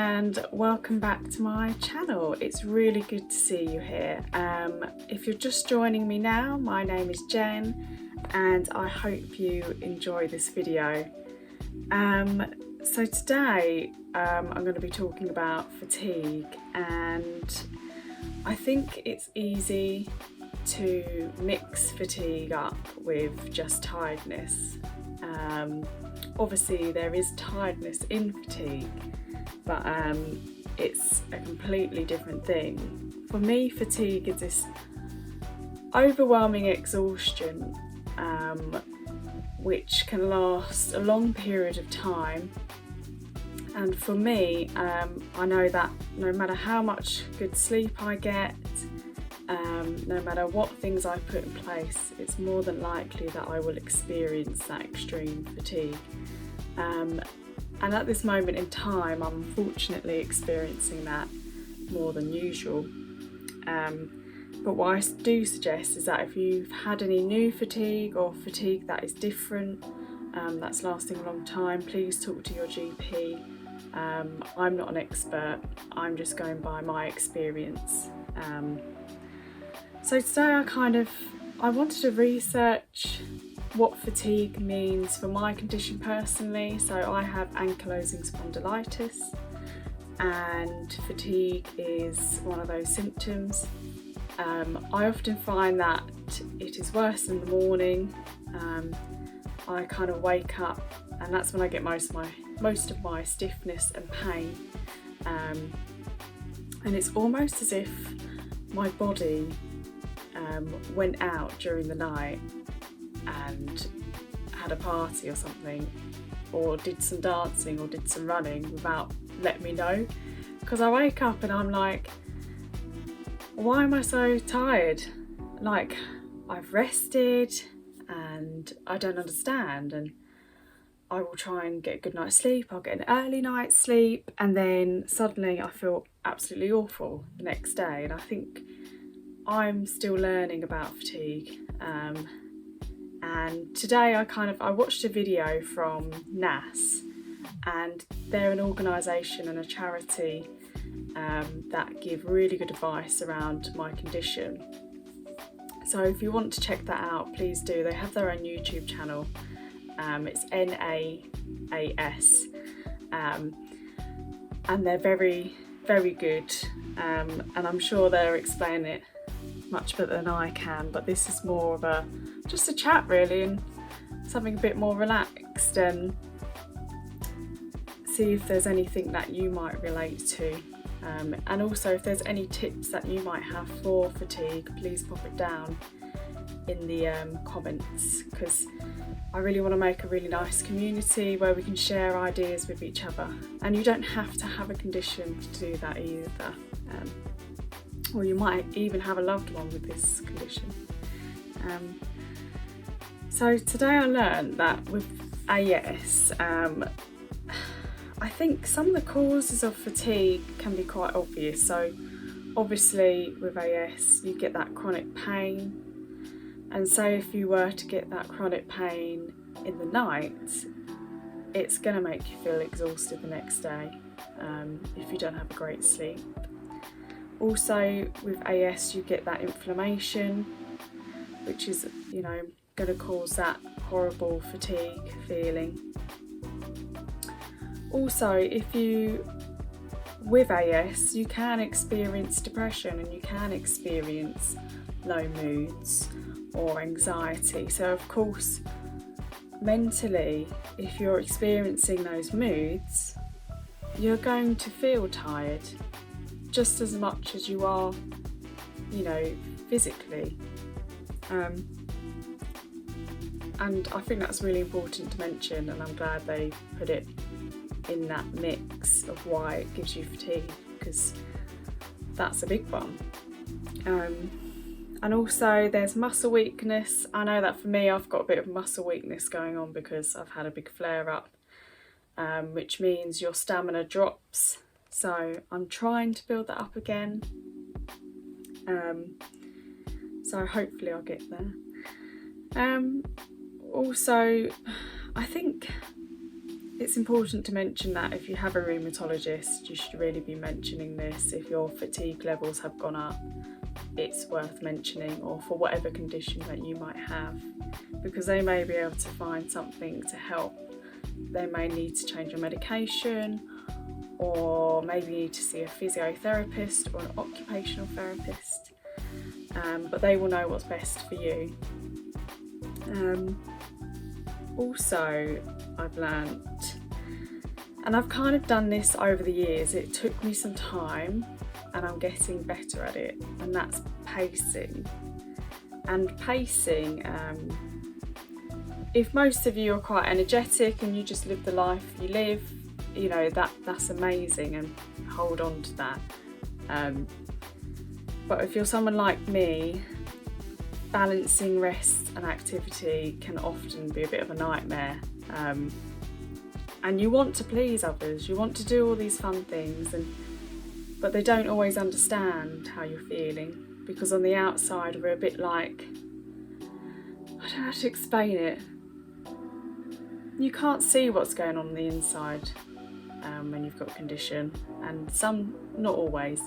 and welcome back to my channel. It's really good to see you here. If you're just joining me now, my name is Jen and I hope you enjoy this video. So today I'm going to be talking about fatigue, and I think it's easy to mix fatigue up with just tiredness. Obviously there is tiredness in fatigue, but it's a completely different thing. For me, fatigue is this overwhelming exhaustion which can last a long period of time. And for me, I know that no matter how much good sleep I get, no matter what things I put in place, it's more than likely that I will experience that extreme fatigue. And at this moment in time, I'm unfortunately experiencing that more than usual. But what I do suggest is that if you've had any new fatigue or fatigue that is different, that's lasting a long time, please talk to your GP. I'm not an expert, I'm just going by my experience. So today I wanted to research what fatigue means for my condition personally. So I have ankylosing spondylitis, and fatigue is one of those symptoms. I often find that it is worse in the morning. I kind of wake up and that's when I get most of my stiffness and pain, and it's almost as if my body went out during the night and had a party or something, or did some dancing or did some running without letting me know, because I wake up and I'm like, why am I so tired? Like, I've rested and I don't understand. And I will try and get a good night's sleep, I'll get an early night's sleep, and then suddenly I feel absolutely awful the next day. And I think I'm still learning about fatigue. And today I watched a video from NAS, and they're an organisation and a charity that give really good advice around my condition. So if you want to check that out, please do. They have their own YouTube channel. It's NAAS, and they're very, very good, and I'm sure they'll explain it much better than I can, but this is more of just a chat really, and something a bit more relaxed, and see if there's anything that you might relate to, and also if there's any tips that you might have for fatigue, please pop it down in the comments, because I really want to make a really nice community where we can share ideas with each other. And you don't have to have a condition to do that either, or you might even have a loved one with this condition. So today I learned that with AS, I think some of the causes of fatigue can be quite obvious. So obviously with AS you get that chronic pain, and say if you were to get that chronic pain in the night, it's going to make you feel exhausted the next day if you don't have a great sleep. Also with AS you get that inflammation, which is, you know, going to cause that horrible fatigue feeling. Also, with AS you can experience depression, and you can experience low moods or anxiety. So of course, mentally, if you're experiencing those moods, you're going to feel tired just as much as you are, you know, physically. And I think that's really important to mention, and I'm glad they put it in that mix of why it gives you fatigue, because that's a big one. And also there's muscle weakness. I know that for me, I've got a bit of muscle weakness going on because I've had a big flare up, which means your stamina drops. So I'm trying to build that up again. So hopefully I'll get there. Also, I think it's important to mention that if you have a rheumatologist, you should really be mentioning this. If your fatigue levels have gone up, it's worth mentioning, or for whatever condition that you might have, because they may be able to find something to help. They may need to change your medication, or maybe you need to see a physiotherapist or an occupational therapist, but they will know what's best for you. Also, I've learnt, and I've kind of done this over the years, it took me some time and I'm getting better at it, and that's pacing. And pacing, if most of you are quite energetic and you just live the life you live, you know, that's amazing, and hold on to that. But if you're someone like me, balancing rest and activity can often be a bit of a nightmare. And you want to please others, you want to do all these fun things, but they don't always understand how you're feeling, because on the outside we're a bit like, I don't know how to explain it. You can't see what's going on the inside when you've got a condition, and some, not always,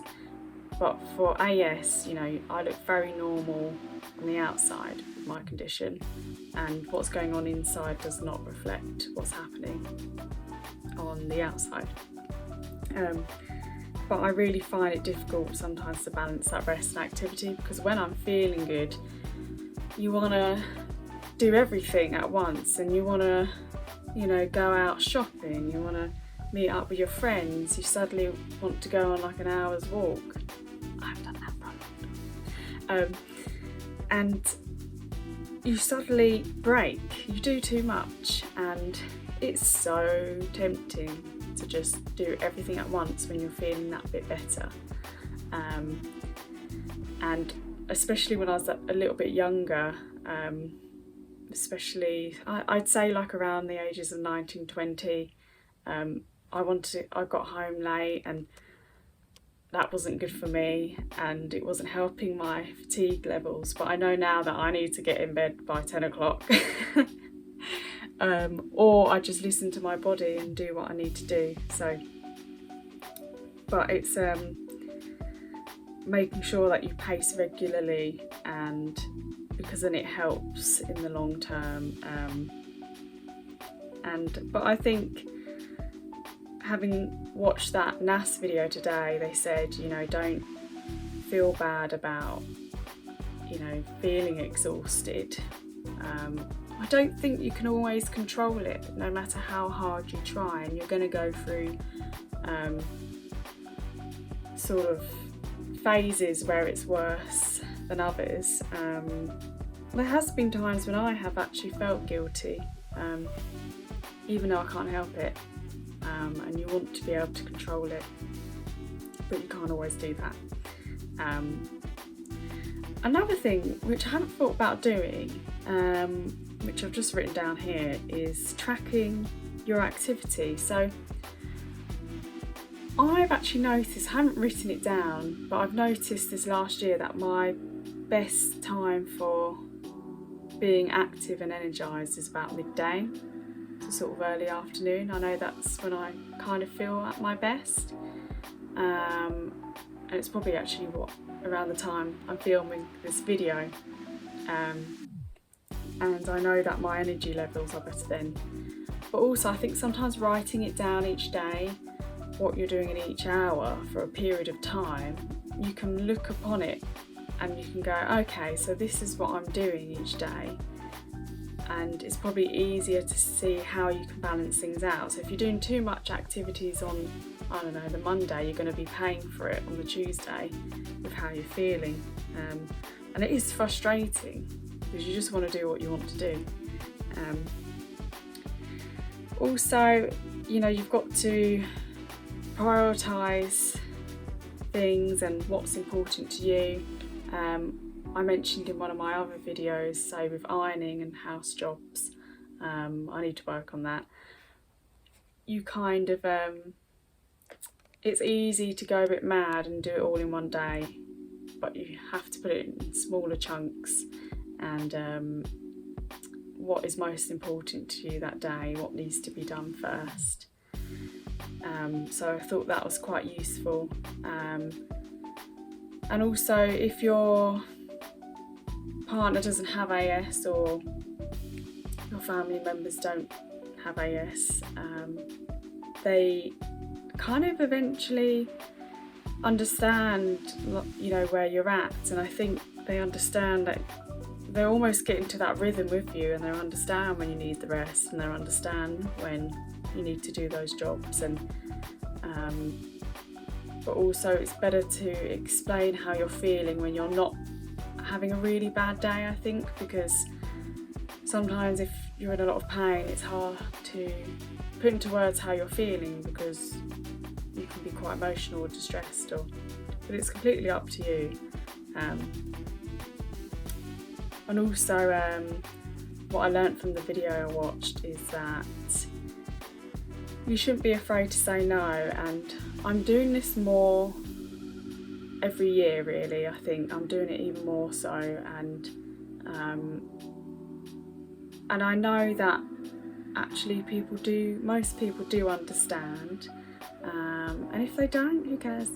but for AS, you know, I look very normal on the outside with my condition, and what's going on inside does not reflect what's happening on the outside. But I really find it difficult sometimes to balance that rest and activity, because when I'm feeling good, you want to do everything at once, and you want to, you know, go out shopping, you want to meet up with your friends, you suddenly want to go on like an hour's walk. I've done that for a long time. And you suddenly break, you do too much, and it's so tempting to just do everything at once when you're feeling that bit better. And especially when I was a little bit younger, especially I'd say like around the ages of 19, 20, I got home late, and that wasn't good for me, and it wasn't helping my fatigue levels. But I know now that I need to get in bed by 10 o'clock. Or I just listen to my body and do what I need to do. So, but it's making sure that you pace regularly, and because then it helps in the long term. But I think, having watched that NAS video today, they said, you know, don't feel bad about, you know, feeling exhausted. I don't think you can always control it, no matter how hard you try, and you're going to go through sort of phases where it's worse than others. There has been times when I have actually felt guilty, even though I can't help it, and you want to be able to control it, but you can't always do that. Another thing which I haven't thought about doing, which I've just written down here, is tracking your activity. So I've actually noticed, I haven't written it down, but I've noticed this last year that my best time for being active and energised is about midday to sort of early afternoon. I know that's when I kind of feel at my best, and it's probably actually around the time I'm filming this video, and I know that my energy levels are better then. But also I think sometimes writing it down each day, what you're doing in each hour for a period of time, you can look upon it and you can go, okay, so this is what I'm doing each day, and it's probably easier to see how you can balance things out. So if you're doing too much activities on, I don't know, the Monday, you're going to be paying for it on the Tuesday with how you're feeling, and it is frustrating because you just want to do what you want to do. Also, you know, you've got to prioritise things and what's important to you. I mentioned in one of my other videos, say with ironing and house jobs, I need to work on that. You kind of, it's easy to go a bit mad and do it all in one day, but you have to put it in smaller chunks, and what is most important to you that day, what needs to be done first. So I thought that was quite useful. And also, if your partner doesn't have AS or your family members don't have AS, they kind of eventually understand, where you're at, and I think they understand that they're almost getting to that rhythm with you, and they understand when you need the rest, and they understand when you need to do those jobs. And but also it's better to explain how you're feeling when you're not having a really bad day, I think, because sometimes if you're in a lot of pain, it's hard to put into words how you're feeling, because you can be quite emotional or distressed, but it's completely up to you. And also what I learnt from the video I watched is that you shouldn't be afraid to say no, and I'm doing this more every year, really. I think I'm doing it even more so, and I know that actually most people do understand, and if they don't, who cares?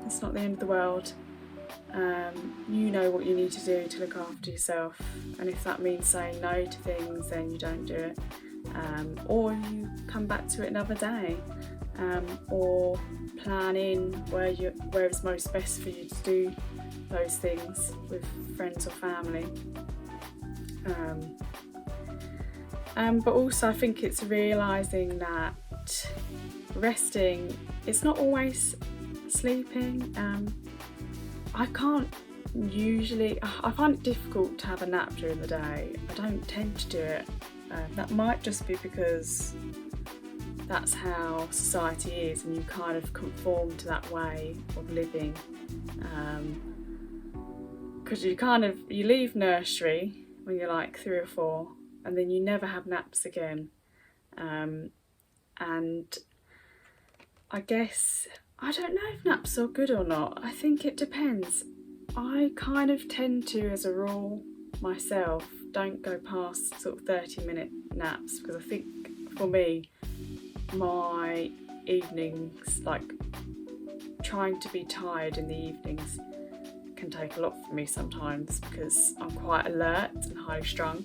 It's not the end of the world. You know what you need to do to look after yourself, and if that means saying no to things, then you don't do it, or you come back to it another day, or plan in where it's most best for you to do those things with friends or family. But also I think it's realising that resting, it's not always sleeping. I find it difficult to have a nap during the day. I don't tend to do it. That might just be because that's how society is, and you kind of conform to that way of living. Because you leave nursery when you're like 3 or 4, and then you never have naps again. And I guess, I don't know if naps are good or not. I think it depends. I kind of tend to, as a rule, myself, don't go past sort of 30-minute naps, because I think for me, my evenings, like trying to be tired in the evenings, can take a lot for me sometimes, because I'm quite alert and high strung.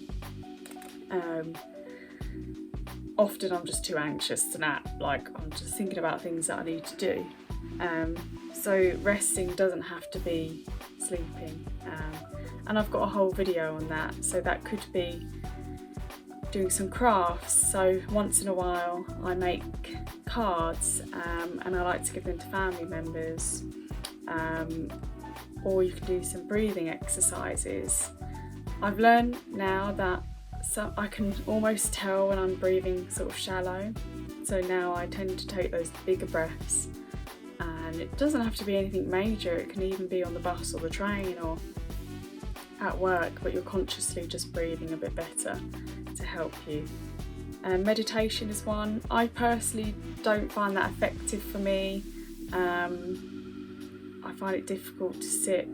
Often I'm just too anxious to nap, like I'm just thinking about things that I need to do. So resting doesn't have to be sleeping, and I've got a whole video on that. So that could be doing some crafts. So once in a while I make cards, and I like to give them to family members, or you can do some breathing exercises. I've learned now that I can almost tell when I'm breathing sort of shallow, so now I tend to take those bigger breaths, and it doesn't have to be anything major. It can even be on the bus or the train or at work, but you're consciously just breathing a bit better to help you. Meditation is one. I personally don't find that effective for me. I find it difficult to sit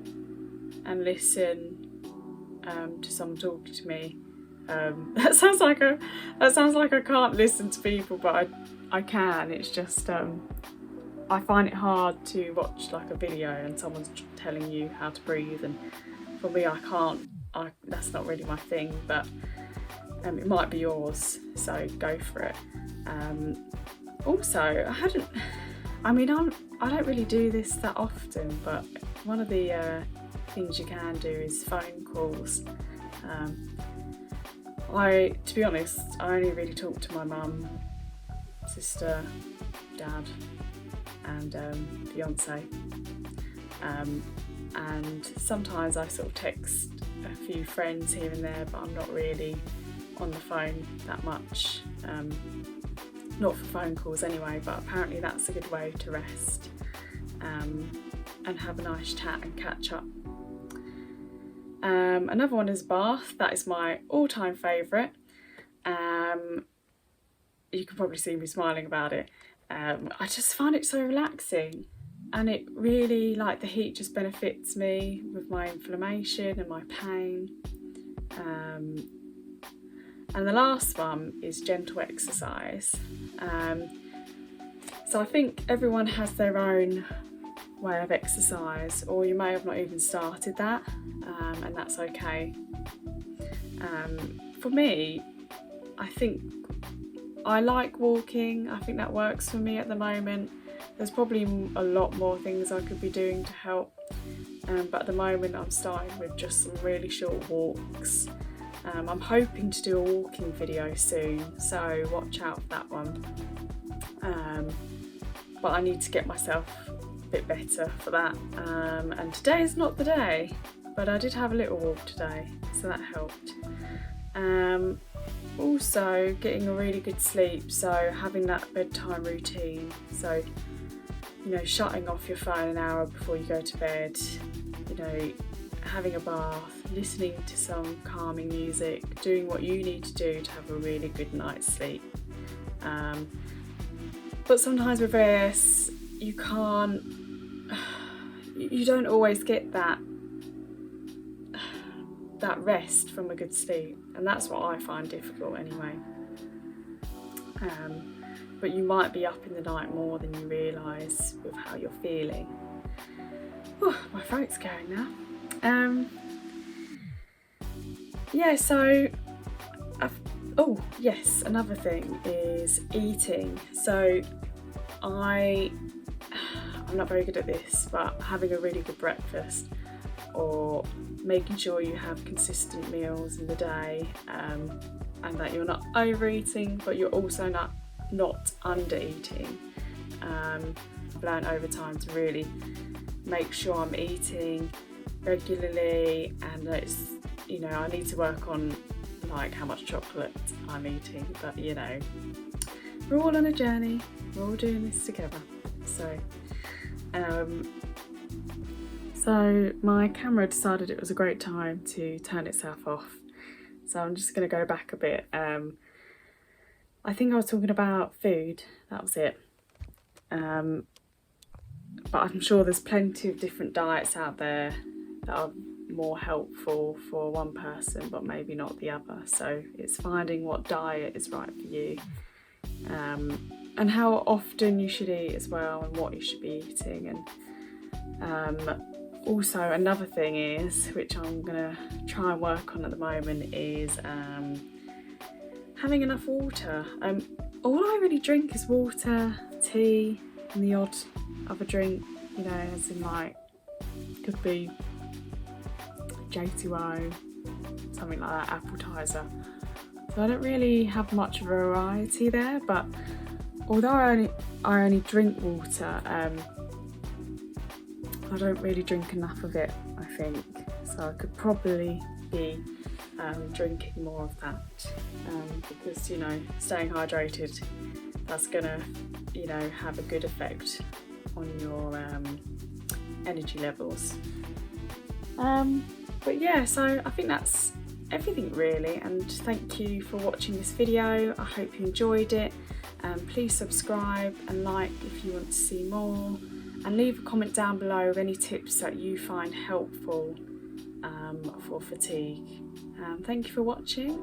and listen to someone talking to me. That sounds like I can't listen to people, but I can. It's just I find it hard to watch like a video and someone's telling you how to breathe, and for me I can't. That's not really my thing, but it might be yours, so go for it. Also, I don't really do this that often, but one of the things you can do is phone calls. To be honest, I only really talk to my mum, sister, dad, and fiance. And sometimes I sort of text a few friends here and there, but I'm not really on the phone that much. Not for phone calls anyway, but apparently that's a good way to rest and have a nice chat and catch up. Another one is bath. That is my all-time favourite. You can probably see me smiling about it. I just find it so relaxing, and it really, like, the heat just benefits me with my inflammation and my pain. And the last one is gentle exercise. So I think everyone has their own way of exercise, or you may have not even started that, and that's okay. For me, I think I like walking. I think that works for me at the moment. There's probably a lot more things I could be doing to help, but at the moment I'm starting with just some really short walks. I'm hoping to do a walking video soon, so watch out for that one. But I need to get myself a bit better for that, and today is not the day, but I did have a little walk today, so that helped. Also getting a really good sleep, so having that bedtime routine, so shutting off your phone an hour before you go to bed, having a bath, listening to some calming music, doing what you need to do to have a really good night's sleep. But sometimes with AS, you don't always get that rest from a good sleep, and that's what I find difficult anyway. But you might be up in the night more than you realise with how you're feeling. Oh, my throat's going now. Another thing is eating. So I'm not very good at this, but having a really good breakfast, or making sure you have consistent meals in the day, and that you're not overeating, but you're also not under eating. I've learned over time to really make sure I'm eating regularly, and it's, I need to work on like how much chocolate I'm eating, but we're all on a journey, we're all doing this together. So my camera decided it was a great time to turn itself off, so I'm just going to go back a bit. I think I was talking about food, that was it. But I'm sure there's plenty of different diets out there that are more helpful for one person but maybe not the other, so it's finding what diet is right for you, and how often you should eat as well, and what you should be eating. And also another thing is, which I'm gonna try and work on at the moment, is having enough water. All I really drink is water, tea, and the odd other drink, as in like, could be J2O, something like that, appetizer. So I don't really have much variety there, but although I only drink water, I don't really drink enough of it, I think. So I could probably be drinking more of that, because staying hydrated, that's gonna have a good effect on your energy levels. But yeah, so I think that's everything really, and thank you for watching this video. I hope you enjoyed it. Please subscribe and like if you want to see more, and leave a comment down below with any tips that you find helpful for fatigue. Thank you for watching.